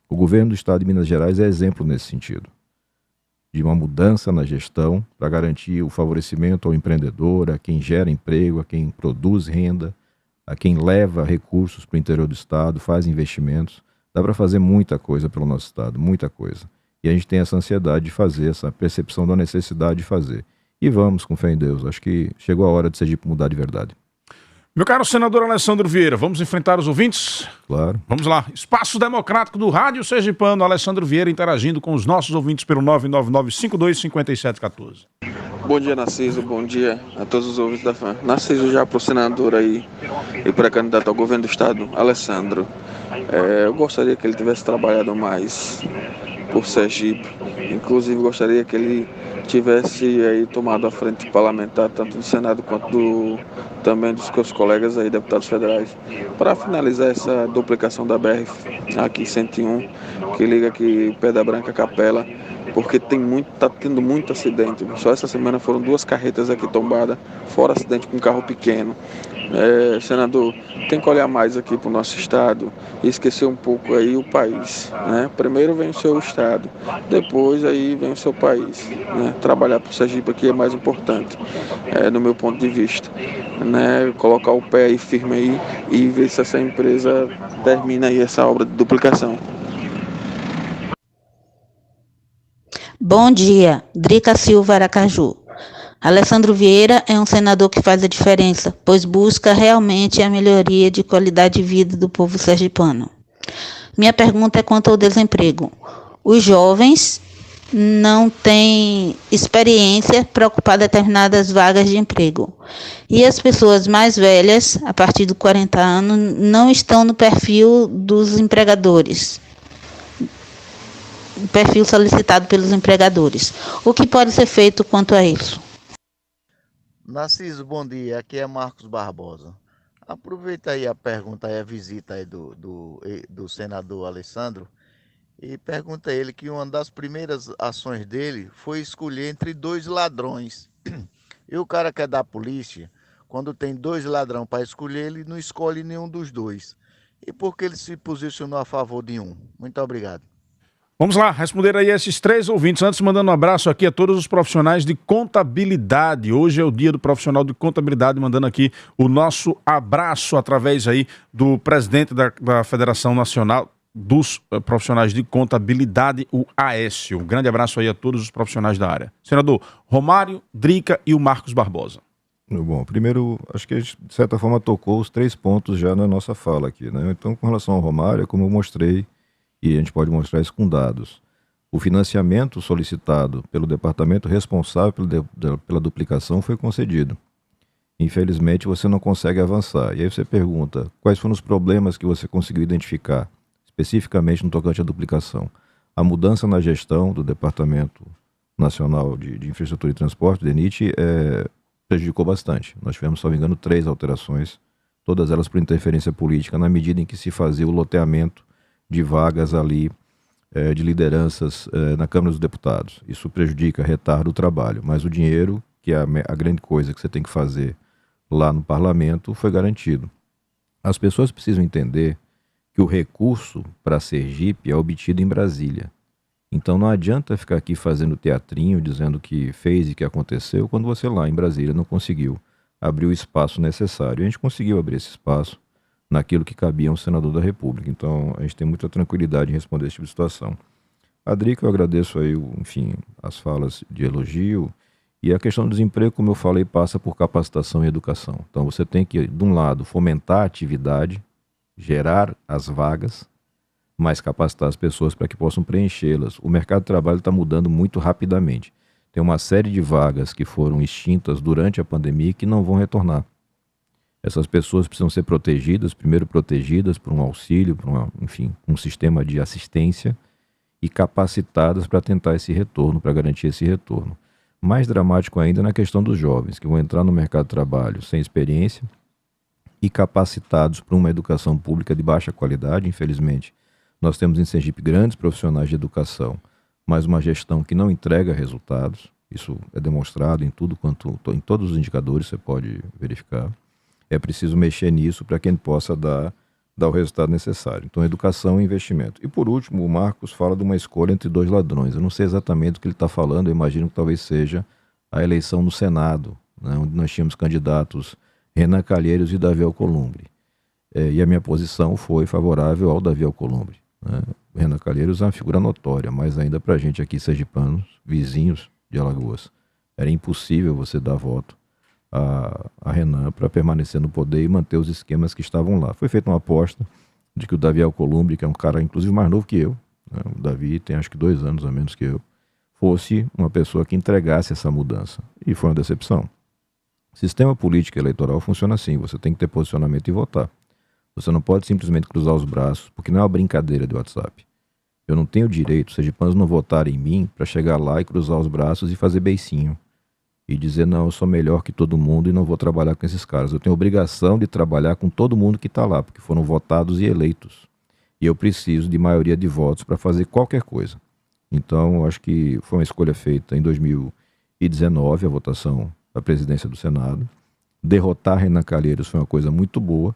O governo do Estado de Minas Gerais é exemplo nesse sentido, de uma mudança na gestão para garantir o favorecimento ao empreendedor, a quem gera emprego, a quem produz renda, a quem leva recursos para o interior do Estado, faz investimentos. Dá para fazer muita coisa pelo nosso Estado, muita coisa. E a gente tem essa ansiedade de fazer, essa percepção da necessidade de fazer. E vamos, com fé em Deus. Acho que chegou a hora de Sergipe mudar de verdade. Meu caro senador Alessandro Vieira, vamos enfrentar os ouvintes? Claro. Vamos lá. Espaço Democrático do Rádio Sergipano, Alessandro Vieira interagindo com os nossos ouvintes pelo 999-525714. Bom dia, Narciso. Bom dia a todos os ouvintes da FAM. Narciso, já para o senador aí e para candidato ao governo do Estado, Alessandro. Eu gostaria que ele tivesse trabalhado mais por Sergipe. Inclusive, gostaria que ele tivesse aí tomado a frente parlamentar, tanto do Senado quanto também dos seus colegas aí, deputados federais, para finalizar essa duplicação da BR aqui 101, que liga aqui Pedra Branca Capela, porque tá tendo muito acidente. Só essa semana foram 2 carretas aqui tombadas, fora acidente com carro pequeno. Senador, tem que olhar mais aqui para o nosso estado e esquecer um pouco aí o país, né? Primeiro vem o seu estado, depois aí vem o seu país, né? Trabalhar para o Sergipe aqui é mais importante, no meu ponto de vista, né? Colocar o pé aí firme aí e ver se essa empresa termina aí essa obra de duplicação. Bom dia, Drica Silva Aracaju. Alessandro Vieira é um senador que faz a diferença, pois busca realmente a melhoria de qualidade de vida do povo sergipano. Minha pergunta é quanto ao desemprego. Os jovens não têm experiência para ocupar determinadas vagas de emprego. E as pessoas mais velhas, a partir de 40 anos, não estão no perfil dos empregadores. O perfil solicitado pelos empregadores. O que pode ser feito quanto a isso? Narciso, bom dia. Aqui é Marcos Barbosa. Aproveita aí a pergunta e a visita aí do senador Alessandro e pergunta a ele que uma das primeiras ações dele foi escolher entre 2 ladrões. E o cara que é da polícia, quando tem 2 ladrões para escolher, ele não escolhe nenhum dos 2. E por que ele se posicionou a favor de um? Muito obrigado. Vamos lá, responder aí a esses 3 ouvintes. Antes, mandando um abraço aqui a todos os profissionais de contabilidade. Hoje é o dia do profissional de contabilidade, mandando aqui o nosso abraço através aí do presidente da Federação Nacional dos Profissionais de Contabilidade, o Aécio. Um grande abraço aí a todos os profissionais da área. Senador Romário, Drica e o Marcos Barbosa. Bom, primeiro, acho que a gente, de certa forma, tocou os 3 pontos já na nossa fala aqui, né? Então, com relação ao Romário, como eu mostrei, e a gente pode mostrar isso com dados, o financiamento solicitado pelo departamento responsável pela duplicação foi concedido. Infelizmente, você não consegue avançar. E aí você pergunta, quais foram os problemas que você conseguiu identificar, especificamente no tocante à duplicação? A mudança na gestão do Departamento Nacional de Infraestrutura e Transporte, DENIT, prejudicou bastante. Nós tivemos, se não me engano, 3 alterações, todas elas por interferência política, na medida em que se fazia o loteamento de vagas ali, de lideranças na Câmara dos Deputados. Isso prejudica, retarda o trabalho, mas o dinheiro, que é a grande coisa que você tem que fazer lá no parlamento, foi garantido. As pessoas precisam entender que o recurso para Sergipe é obtido em Brasília. Então não adianta ficar aqui fazendo teatrinho, dizendo que fez e que aconteceu, quando você lá em Brasília não conseguiu abrir o espaço necessário. A gente conseguiu abrir esse espaço naquilo que cabia a um senador da República. Então, a gente tem muita tranquilidade em responder esse tipo de situação. A Drica, eu agradeço aí, enfim, as falas de elogio. E a questão do desemprego, como eu falei, passa por capacitação e educação. Então, você tem que, de um lado, fomentar a atividade, gerar as vagas, mas capacitar as pessoas para que possam preenchê-las. O mercado de trabalho está mudando muito rapidamente. Tem uma série de vagas que foram extintas durante a pandemia e que não vão retornar. Essas pessoas precisam ser protegidas, primeiro protegidas por um auxílio, por um sistema de assistência e capacitadas para tentar esse retorno, para garantir esse retorno. Mais dramático ainda na questão dos jovens, que vão entrar no mercado de trabalho sem experiência e capacitados para uma educação pública de baixa qualidade, infelizmente. Nós temos em Sergipe grandes profissionais de educação, mas uma gestão que não entrega resultados. Isso é demonstrado em em todos os indicadores, você pode verificar. É preciso mexer nisso para que a gente possa dar o resultado necessário. Então, educação e investimento. E por último, o Marcos fala de uma escolha entre dois ladrões. Eu não sei exatamente o que ele está falando, eu imagino que talvez seja a eleição no Senado, né, onde nós tínhamos candidatos Renan Calheiros e Davi Alcolumbre. E a minha posição foi favorável ao Davi Alcolumbre. Né? Renan Calheiros é uma figura notória, mas ainda para a gente aqui, sergipanos, vizinhos de Alagoas, era impossível você dar voto a Renan para permanecer no poder e manter os esquemas que estavam lá. Foi feita uma aposta de que o Davi Alcolumbre, que é um cara inclusive mais novo que eu, né? O Davi tem acho que 2 anos a menos que eu, fosse uma pessoa que entregasse essa mudança. E foi uma decepção. O sistema político e eleitoral funciona assim, você tem que ter posicionamento e votar. Você não pode simplesmente cruzar os braços, porque não é uma brincadeira de WhatsApp. Eu não tenho direito, os sergipanos não votarem em mim para chegar lá e cruzar os braços e fazer beicinho. E dizer, não, eu sou melhor que todo mundo e não vou trabalhar com esses caras. Eu tenho obrigação de trabalhar com todo mundo que está lá, porque foram votados e eleitos. E eu preciso de maioria de votos para fazer qualquer coisa. Então, eu acho que foi uma escolha feita em 2019, a votação da presidência do Senado. Derrotar Renan Calheiros foi uma coisa muito boa,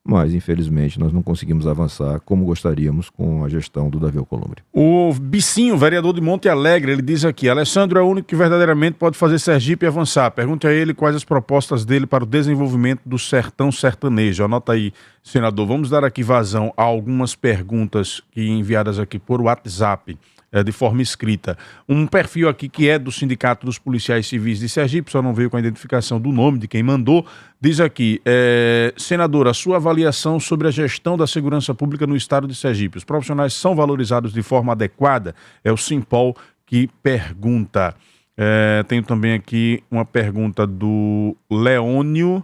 mas infelizmente nós não conseguimos avançar como gostaríamos com a gestão do Davi Alcolumbre. O Bicinho, vereador de Monte Alegre, ele diz aqui: Alessandro é o único que verdadeiramente pode fazer Sergipe avançar. Pergunte a ele quais as propostas dele para o desenvolvimento do sertão sertanejo. Anota aí, senador. Vamos dar aqui vazão a algumas perguntas que enviadas aqui por WhatsApp, de forma escrita. Um perfil aqui que é do Sindicato dos Policiais Civis de Sergipe, só não veio com a identificação do nome de quem mandou, diz aqui: senador, a sua avaliação sobre a gestão da segurança pública no estado de Sergipe. Os profissionais são valorizados de forma adequada? É o Simpol que pergunta. Tenho também aqui uma pergunta do Leônio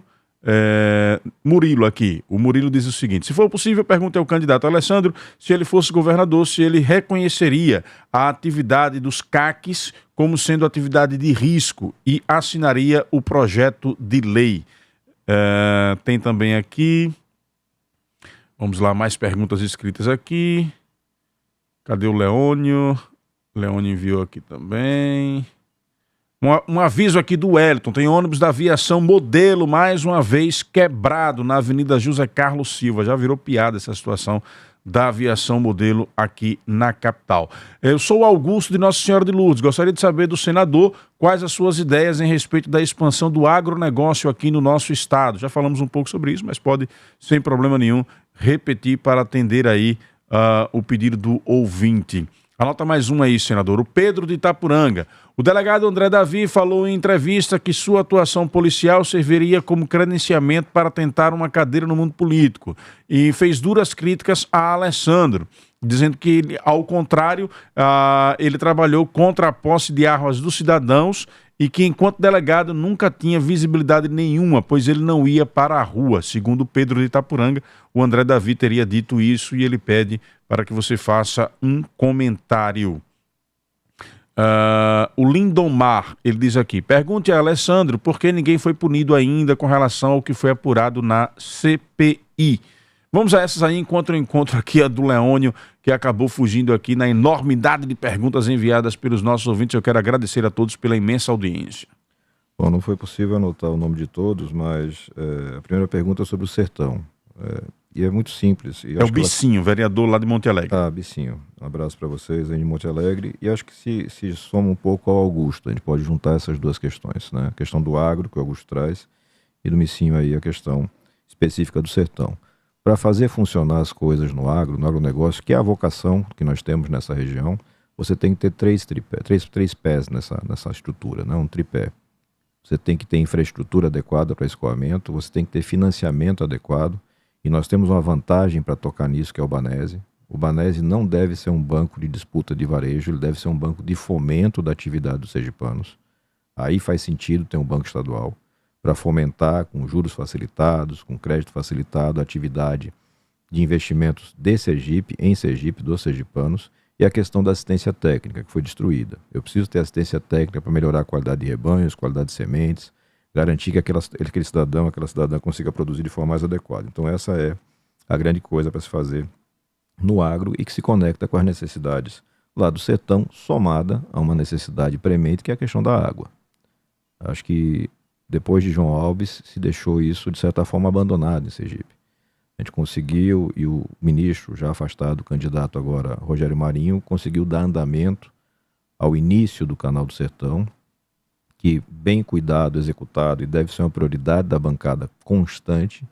Murilo aqui. O Murilo diz o seguinte: se for possível, pergunte ao candidato Alessandro se ele fosse governador, se ele reconheceria a atividade dos CACs como sendo atividade de risco e assinaria o projeto de lei. Tem também aqui, vamos lá, mais perguntas escritas aqui. Cadê o Leônio? Leônio enviou aqui também. Um aviso aqui do Wellington: tem ônibus da aviação modelo mais uma vez quebrado na Avenida José Carlos Silva. Já virou piada essa situação da aviação modelo aqui na capital. Eu sou o Augusto de Nossa Senhora de Lourdes. Gostaria de saber do senador quais as suas ideias em respeito da expansão do agronegócio aqui no nosso estado. Já falamos um pouco sobre isso, mas pode, sem problema nenhum, repetir para atender aí o pedido do ouvinte. Anota mais um aí, senador. O Pedro de Itapuranga. O delegado André Davi falou em entrevista que sua atuação policial serviria como credenciamento para tentar uma cadeira no mundo político e fez duras críticas a Alessandro, dizendo que, ao contrário, ele trabalhou contra a posse de armas dos cidadãos e que, enquanto delegado, nunca tinha visibilidade nenhuma, pois ele não ia para a rua. Segundo Pedro de Itapuranga, o André Davi teria dito isso e ele pede para que você faça um comentário. O Lindomar, ele diz aqui: pergunte a Alessandro por que ninguém foi punido ainda com relação ao que foi apurado na CPI. Vamos a essas aí, enquanto eu encontro aqui a do Leônio, que acabou fugindo aqui na enormidade de perguntas enviadas pelos nossos ouvintes. Eu quero agradecer a todos pela imensa audiência. Bom, não foi possível anotar o nome de todos, mas a primeira pergunta é sobre o sertão. E é muito simples. E é o Bicinho, vereador lá de Monte Alegre. Bicinho. Um abraço para vocês aí de Monte Alegre. E acho que se soma um pouco ao Augusto. A gente pode juntar essas duas questões, né? A questão do agro, que o Augusto traz, e do Bicinho aí a questão específica do sertão. Para fazer funcionar as coisas no agronegócio, que é a vocação que nós temos nessa região, você tem que ter três pés nessa estrutura, né? Um tripé. Você tem que ter infraestrutura adequada para escoamento, você tem que ter financiamento adequado, e nós temos uma vantagem para tocar nisso, que é o Banese. O Banese não deve ser um banco de disputa de varejo, ele deve ser um banco de fomento da atividade dos sergipanos. Aí faz sentido ter um banco estadual para fomentar com juros facilitados, com crédito facilitado, a atividade de investimentos de Sergipe, em Sergipe, dos sergipanos, e a questão da assistência técnica, que foi destruída. Eu preciso ter assistência técnica para melhorar a qualidade de rebanhos, qualidade de sementes, garantir que aquele cidadão, aquela cidadã consiga produzir de forma mais adequada. Então essa é a grande coisa para se fazer no agro e que se conecta com as necessidades lá do sertão, somada a uma necessidade premente, que é a questão da água. Acho que depois de João Alves se deixou isso, de certa forma, abandonado em Sergipe. A gente conseguiu, e o ministro, já afastado, o candidato agora, Rogério Marinho, conseguiu dar andamento ao início do Canal do Sertão, que, bem cuidado, executado, e deve ser uma prioridade da bancada constante,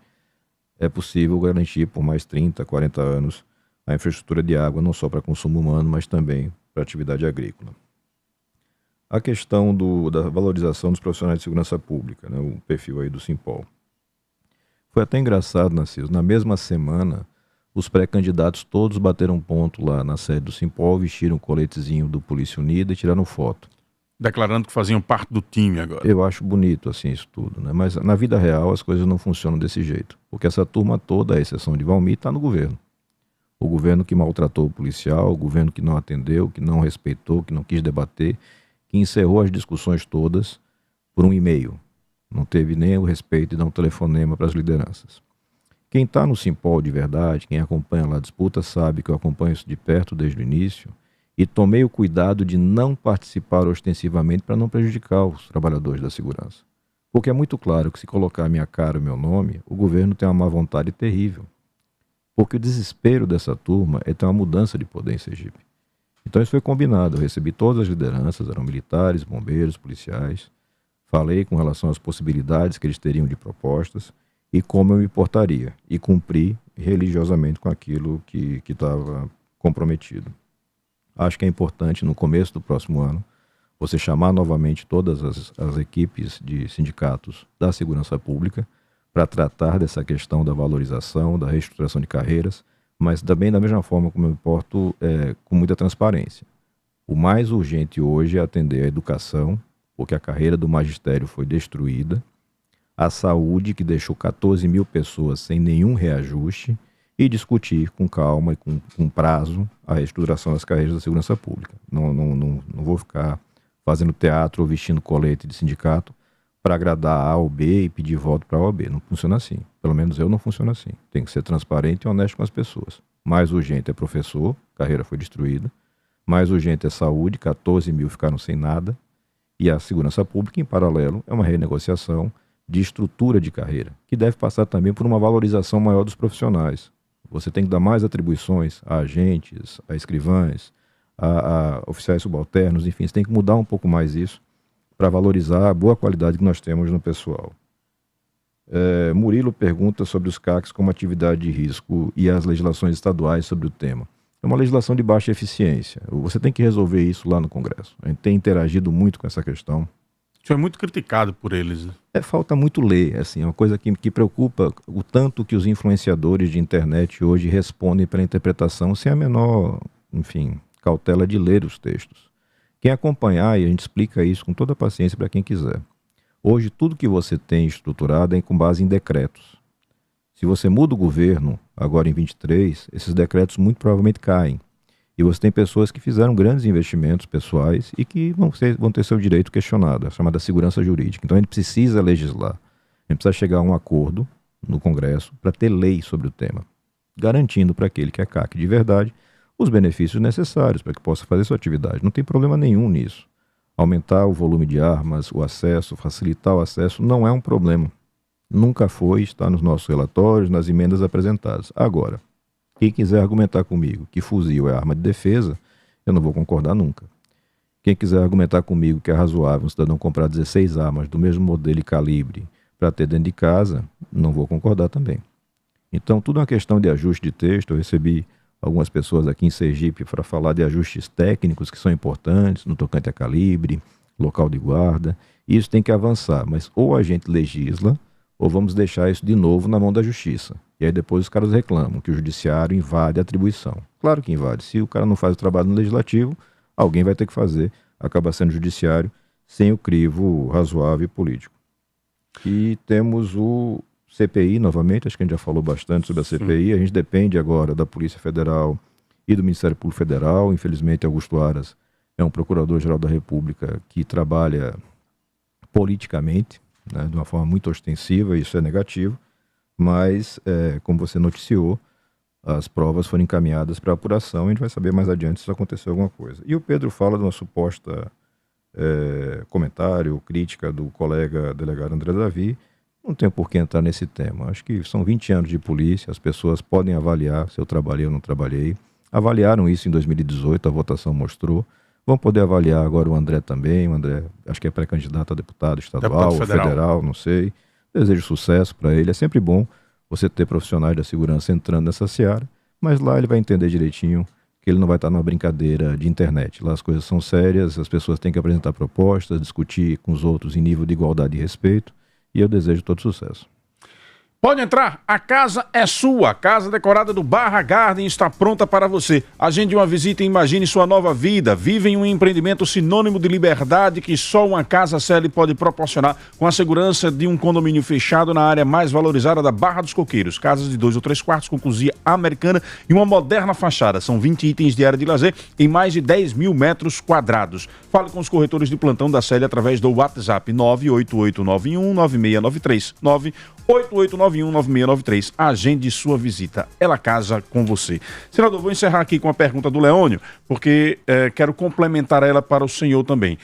é possível garantir por mais 30, 40 anos a infraestrutura de água, não só para consumo humano, mas também para atividade agrícola. A questão da valorização dos profissionais de segurança pública, né, o perfil aí do Simpol. Foi até engraçado, Narciso, na mesma semana, os pré-candidatos todos bateram ponto lá na sede do Simpol, vestiram o coletezinho do Polícia Unida e tiraram foto. Declarando que faziam parte do time agora. Eu acho bonito assim isso tudo, né? Mas na vida real as coisas não funcionam desse jeito. Porque essa turma toda, à exceção de Valmir, está no governo. O governo que maltratou o policial, o governo que não atendeu, que não respeitou, que não quis debater, que encerrou as discussões todas por um e-mail. Não teve nem o respeito de dar um telefonema para as lideranças. Quem está no Simpol de verdade, quem acompanha lá a disputa, sabe que eu acompanho isso de perto desde o início e tomei o cuidado de não participar ostensivamente para não prejudicar os trabalhadores da segurança. Porque é muito claro que se colocar a minha cara e o meu nome, o governo tem uma má vontade terrível. Porque o desespero dessa turma é ter uma mudança de poder em Sergipe. Então isso foi combinado, eu recebi todas as lideranças, eram militares, bombeiros, policiais, falei com relação às possibilidades que eles teriam de propostas e como eu me portaria, e cumpri religiosamente com aquilo que estava comprometido. Acho que é importante, no começo do próximo ano, você chamar novamente todas as equipes de sindicatos da segurança pública para tratar dessa questão da valorização, da reestruturação de carreiras, mas também da mesma forma como eu me porto com muita transparência. O mais urgente hoje é atender a educação, porque a carreira do magistério foi destruída, a saúde, que deixou 14 mil pessoas sem nenhum reajuste, e discutir com calma e com prazo a reestruturação das carreiras da segurança pública. Não vou ficar fazendo teatro ou vestindo colete de sindicato para agradar a ou B e pedir voto para A ou B. Não funciona assim. Pelo menos eu não funciono assim. Tem que ser transparente e honesto com as pessoas. Mais urgente é professor, carreira foi destruída. Mais urgente é saúde, 14 mil ficaram sem nada. E a segurança pública, em paralelo, é uma renegociação de estrutura de carreira, que deve passar também por uma valorização maior dos profissionais. Você tem que dar mais atribuições a agentes, a escrivães, a oficiais subalternos, enfim, você tem que mudar um pouco mais isso para valorizar a boa qualidade que nós temos no pessoal. Murilo pergunta sobre os CACs como atividade de risco e as legislações estaduais sobre o tema. É uma legislação de baixa eficiência. Você tem que resolver isso lá no Congresso. A gente tem interagido muito com essa questão. Isso é muito criticado por eles. Né? Falta muito ler, assim, é uma coisa que preocupa o tanto que os influenciadores de internet hoje respondem para a interpretação sem a menor, enfim, cautela de ler os textos. Quem acompanhar, e a gente explica isso com toda a paciência para quem quiser. Hoje, tudo que você tem estruturado é com base em decretos. Se você muda o governo, agora em 23, esses decretos muito provavelmente caem. E você tem pessoas que fizeram grandes investimentos pessoais e que vão ter seu direito questionado, a chamada segurança jurídica. Então a gente precisa legislar, a gente precisa chegar a um acordo no Congresso para ter lei sobre o tema, garantindo para aquele que é CAC de verdade os benefícios necessários para que possa fazer sua atividade. Não tem problema nenhum nisso. Aumentar o volume de armas, o acesso, facilitar o acesso não é um problema. Nunca foi, está nos nossos relatórios, nas emendas apresentadas. Agora, quem quiser argumentar comigo que fuzil é arma de defesa, eu não vou concordar nunca. Quem quiser argumentar comigo que é razoável um cidadão comprar 16 armas do mesmo modelo e calibre para ter dentro de casa, não vou concordar também. Então, tudo é uma questão de ajuste de texto. Eu recebi algumas pessoas aqui em Sergipe para falar de ajustes técnicos que são importantes no tocante a calibre, local de guarda. Isso tem que avançar, mas ou a gente legisla ou vamos deixar isso de novo na mão da justiça. E aí depois os caras reclamam que o judiciário invade a atribuição. Claro que invade. Se o cara não faz o trabalho no legislativo, alguém vai ter que fazer. Acaba sendo o judiciário sem o crivo razoável e político. E temos o CPI novamente, acho que a gente já falou bastante sobre a CPI. A gente depende agora da Polícia Federal e do Ministério Público Federal. Infelizmente, Augusto Aras é um procurador-geral da República que trabalha politicamente, né, de uma forma muito ostensiva, isso é negativo. Mas, como você noticiou, as provas foram encaminhadas para apuração e a gente vai saber mais adiante se aconteceu alguma coisa. E o Pedro fala de uma suposta comentário, crítica do colega delegado André Davi. Não tem por que entrar nesse tema. Acho que são 20 anos de polícia, as pessoas podem avaliar se eu trabalhei ou não trabalhei. Avaliaram isso em 2018, a votação mostrou. Vão poder avaliar agora o André também. O André, acho que é pré-candidato a deputado estadual, ou federal, não sei. Desejo sucesso para ele. É sempre bom você ter profissionais da segurança entrando nessa seara, mas lá ele vai entender direitinho que ele não vai estar numa brincadeira de internet. Lá as coisas são sérias, as pessoas têm que apresentar propostas, discutir com os outros em nível de igualdade e respeito, e eu desejo todo sucesso. Pode entrar, a casa é sua. A casa decorada do Barra Garden está pronta para você. Agende uma visita e imagine sua nova vida. Vive em um empreendimento sinônimo de liberdade que só uma casa Sely pode proporcionar, com a segurança de um condomínio fechado na área mais valorizada da Barra dos Coqueiros. Casas de 2 ou 3 quartos com cozinha americana e uma moderna fachada. São 20 itens de área de lazer em mais de 10 mil metros quadrados. Fale com os corretores de plantão da Sely através do WhatsApp 988919693. 988919693. Agende sua visita. Ela casa com você. Senador, vou encerrar aqui com a pergunta do Leônio, porque quero complementar ela para o senhor também.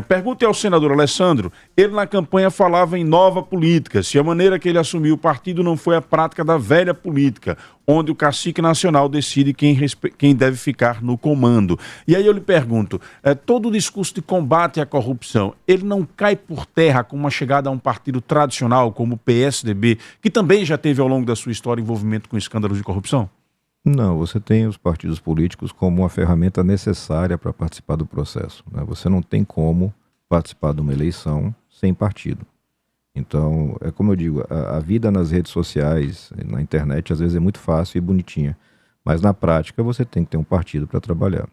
Pergunte ao senador Alessandro, ele na campanha falava em nova política, se a maneira que ele assumiu o partido não foi a prática da velha política, onde o cacique nacional decide quem deve ficar no comando. E aí eu lhe pergunto, todo o discurso de combate à corrupção, ele não cai por terra com uma chegada a um partido tradicional como o PSDB, que também já teve ao longo da sua história envolvimento com escândalos de corrupção? Não, você tem os partidos políticos como uma ferramenta necessária para participar do processo, né? Você não tem como participar de uma eleição sem partido. Então, é como eu digo, a vida nas redes sociais, na internet, às vezes é muito fácil e bonitinha. Mas na prática você tem que ter um partido para trabalhar.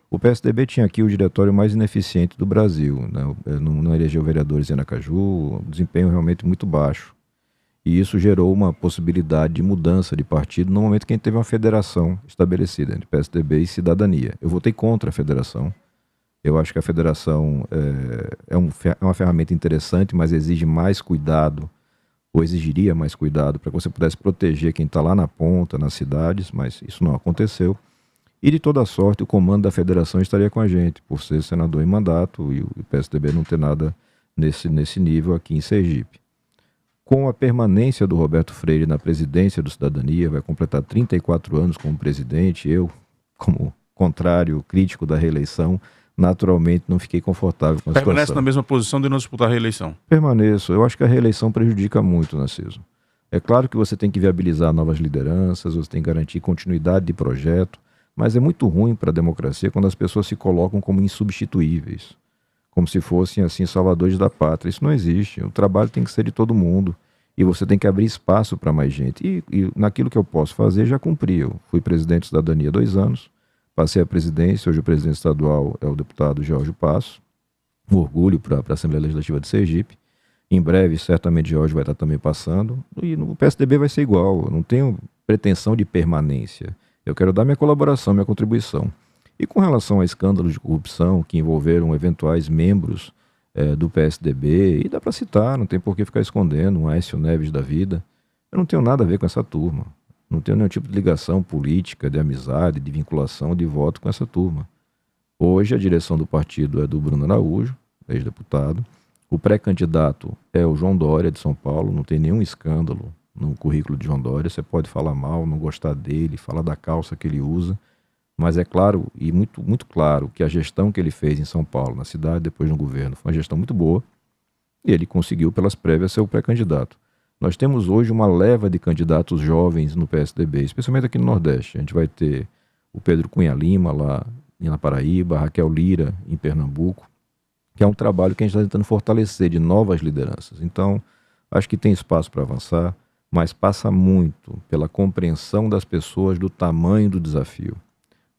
O PSDB tinha aqui o diretório mais ineficiente do Brasil, né? Não elegeu vereadores em Aracaju, um desempenho realmente muito baixo. E isso gerou uma possibilidade de mudança de partido no momento que a gente teve uma federação estabelecida entre PSDB e Cidadania. Eu votei contra a federação. Eu acho que a federação é uma ferramenta interessante, mas exige mais cuidado, ou exigiria mais cuidado, para que você pudesse proteger quem está lá na ponta, nas cidades, mas isso não aconteceu. E de toda sorte, o comando da federação estaria com a gente, por ser senador em mandato e o PSDB não ter nada nesse nível aqui em Sergipe. Com a permanência do Roberto Freire na presidência do Cidadania, vai completar 34 anos como presidente, eu, como contrário, crítico da reeleição, naturalmente não fiquei confortável com a situação. Permanece na mesma posição de não disputar a reeleição? Permaneço. Eu acho que a reeleição prejudica muito, Narciso. É claro que você tem que viabilizar novas lideranças, você tem que garantir continuidade de projeto, mas é muito ruim para a democracia quando as pessoas se colocam como insubstituíveis, como se fossem assim salvadores da pátria. Isso não existe. O trabalho tem que ser de todo mundo e você tem que abrir espaço para mais gente. E naquilo que eu posso fazer, já cumpri. Eu fui presidente da Cidadania há 2 anos, passei a presidência, hoje o presidente estadual é o deputado Jorge Passo, um orgulho para a Assembleia Legislativa de Sergipe. Em breve, certamente, Jorge vai estar também passando. E no PSDB vai ser igual. Eu não tenho pretensão de permanência. Eu quero dar minha colaboração, minha contribuição. E com relação a escândalos de corrupção que envolveram eventuais membros do PSDB, e dá para citar, não tem por que ficar escondendo, um Aécio Neves da vida, eu não tenho nada a ver com essa turma. Não tenho nenhum tipo de ligação política, de amizade, de vinculação, de voto com essa turma. Hoje a direção do partido é do Bruno Araújo, ex-deputado. O pré-candidato é o João Dória, de São Paulo. Não tem nenhum escândalo no currículo de João Dória. Você pode falar mal, não gostar dele, falar da calça que ele usa. Mas é claro, e muito, muito claro, que a gestão que ele fez em São Paulo, na cidade, depois no governo, foi uma gestão muito boa. E ele conseguiu, pelas prévias, ser o pré-candidato. Nós temos hoje uma leva de candidatos jovens no PSDB, especialmente aqui no Nordeste. A gente vai ter o Pedro Cunha Lima, lá na Paraíba, a Raquel Lira, em Pernambuco, que é um trabalho que a gente está tentando fortalecer de novas lideranças. Então, acho que tem espaço para avançar. mas passa muito pela compreensão das pessoas do tamanho do desafio.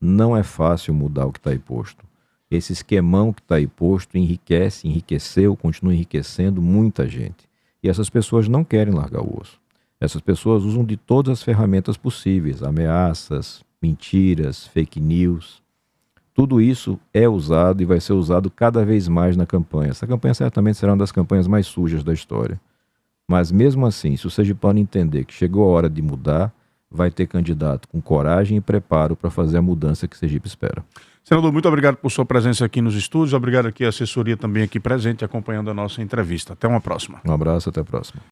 Não é fácil mudar o que está aí posto. Esse esquemão que está aí posto enriqueceu, continua enriquecendo muita gente. E essas pessoas não querem largar o osso. Essas pessoas usam de todas as ferramentas possíveis, ameaças, mentiras, fake news. Tudo isso é usado e vai ser usado cada vez mais na campanha. Essa campanha certamente será uma das campanhas mais sujas da história. Mas mesmo assim, se o sergipano entender que chegou a hora de mudar, vai ter candidato com coragem e preparo para fazer a mudança que Sergipe espera. Senador, muito obrigado por sua presença aqui nos estúdios. Obrigado aqui à assessoria também aqui presente, acompanhando a nossa entrevista. Até uma próxima. Um abraço, até a próxima.